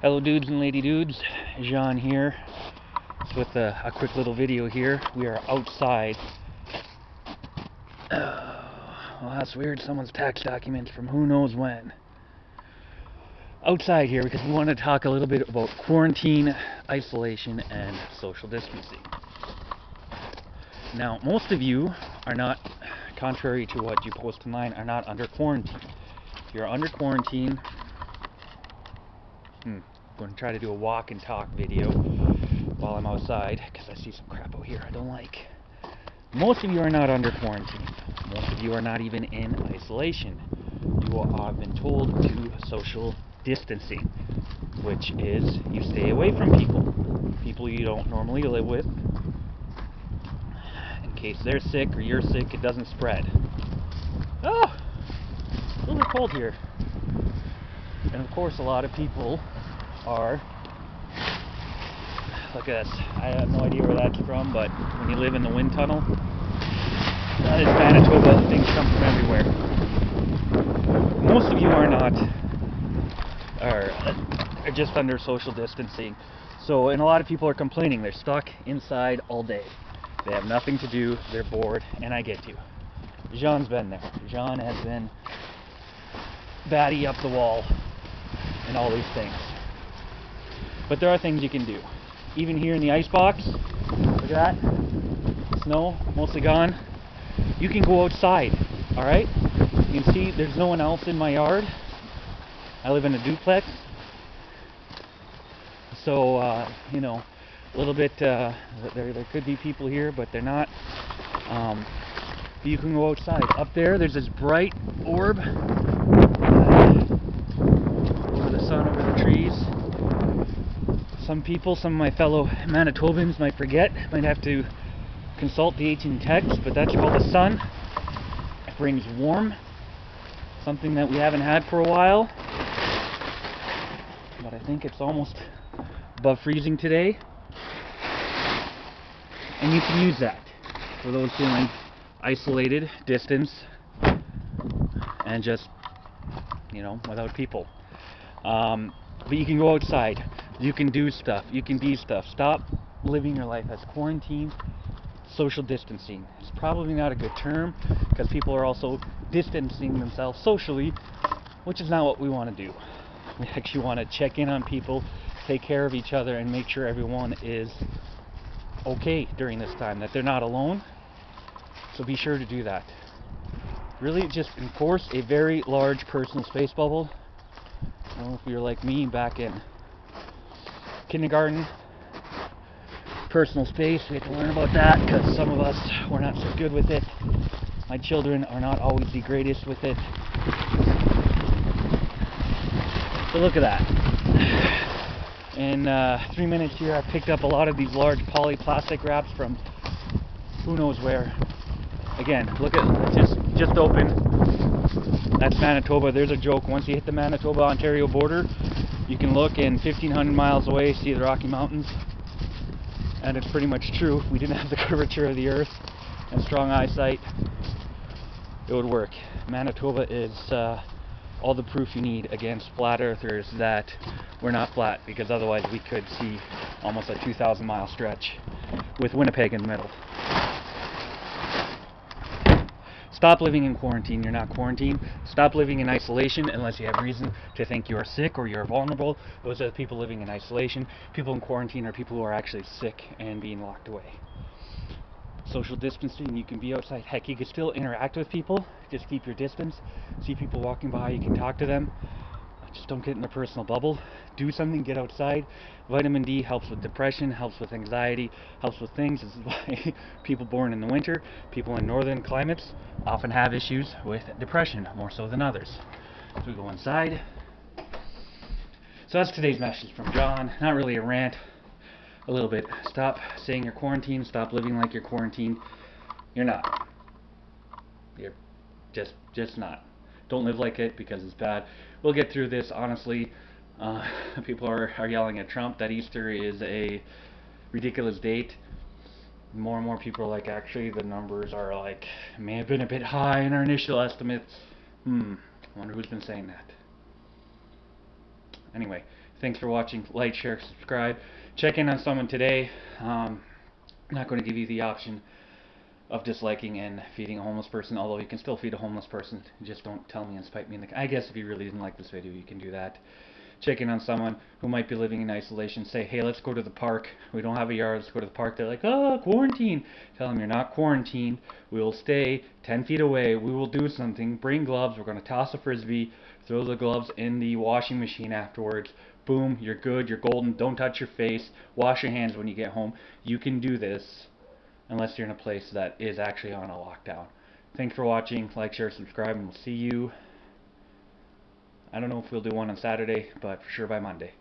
Hello dudes and lady dudes, Jean here. It's with a quick little video here. We are outside. Well, that's weird. Someone's tax documents from who knows when. Outside here because we want to talk a little bit about quarantine, isolation, and social distancing. Now, most of you are not, contrary to what you post online, are not under quarantine. If you're under quarantine, I'm going to try to do a walk and talk video while I'm outside because I see some crap out here I don't like. Most of you are not under quarantine. Most of you are not even in isolation. You have been told to social distancing, which is you stay away from people you don't normally live with. In case they're sick or you're sick, it doesn't spread. Oh, it's a little bit cold here. And of course, a lot of people are, look at this, I have no idea where that's from, but when you live in the wind tunnel, that is Manitoba, things come from everywhere. Most of you are not, are just under social distancing. So, and a lot of people are complaining, they're stuck inside all day. They have nothing to do, they're bored, and I get you. Jean's been there. Jean has been batty up the wall and all these things. But there are things you can do. Even here in the ice box, look at that, snow mostly gone. You can go outside, alright? You can see there's no one else in my yard. I live in a duplex. So, you know, a little bit, there could be people here, but they're not. You can go outside. Up there, there's this bright orb over the sun, over the trees. Some people, some of my fellow Manitobans might forget, might have to consult the ancient text, but that's called the sun. It brings warm, something that we haven't had for a while. But I think it's almost above freezing today. And you can use that for those feeling isolated, distance, and just, you know, without people. But you can go outside. You can do stuff. You can be stuff. Stop living your life as quarantine, social distancing. It's probably not a good term because people are also distancing themselves socially, which is not what we want to do. We actually want to check in on people, take care of each other, and make sure everyone is okay during this time, that they're not alone. So be sure to do that. Really just enforce a very large personal space bubble. I don't know if you're like me back in kindergarten, personal space, we had to learn about that because some of us were not so good with it. My children are not always the greatest with it. So look at that. In 3 minutes here, I picked up a lot of these large poly plastic wraps from who knows where. Again, look at, just open. That's Manitoba. There's a joke. Once you hit the Manitoba-Ontario border, you can look in 1,500 miles away, see the Rocky Mountains. And it's pretty much true. If we didn't have the curvature of the earth and strong eyesight, it would work. Manitoba is all the proof you need against flat earthers that we're not flat, because otherwise we could see almost a 2,000 mile stretch with Winnipeg in the middle. Stop living in quarantine. You're not quarantined. Stop living in isolation unless you have reason to think you are sick or you're vulnerable. Those are the people living in isolation. People in quarantine are people who are actually sick and being locked away. Social distancing, you can be outside. Heck, you can still interact with people. Just keep your distance. See people walking by, you can talk to them. Just don't get in their personal bubble. Do something, get outside. Vitamin D helps with depression, helps with anxiety, helps with things. This is why people born in the winter, people in northern climates, often have issues with depression, more so than others. So we go inside. So that's today's message from John. Not really a rant, a little bit. Stop saying you're quarantined, stop living like you're quarantined. You're not. You're just not. Don't live like it because it's bad. We'll get through this, honestly. People are yelling at Trump that Easter is a ridiculous date. More and more people are like, actually, the numbers are like, may have been a bit high in our initial estimates. Wonder who's been saying that. Anyway, Thanks for watching. Like, share, subscribe. Check in on someone today. I'm not going to give you the option of disliking and feeding a homeless person, although you can still feed a homeless person. Just don't tell me and spite me in the... I guess if you really didn't like this video, you can do that. Check in on someone who might be living in isolation. Say, hey, let's go to the park. We don't have a yard. Let's go to the park. They're like, oh, quarantine. Tell them you're not quarantined. We will stay 10 feet away. We will do something. Bring gloves. We're going to toss a frisbee. Throw the gloves in the washing machine afterwards. Boom, you're good. You're golden. Don't touch your face. Wash your hands when you get home. You can do this unless you're in a place that is actually on a lockdown. Thanks for watching. Like, share, subscribe, and we'll see you. I don't know if we'll do one on Saturday, but for sure by Monday.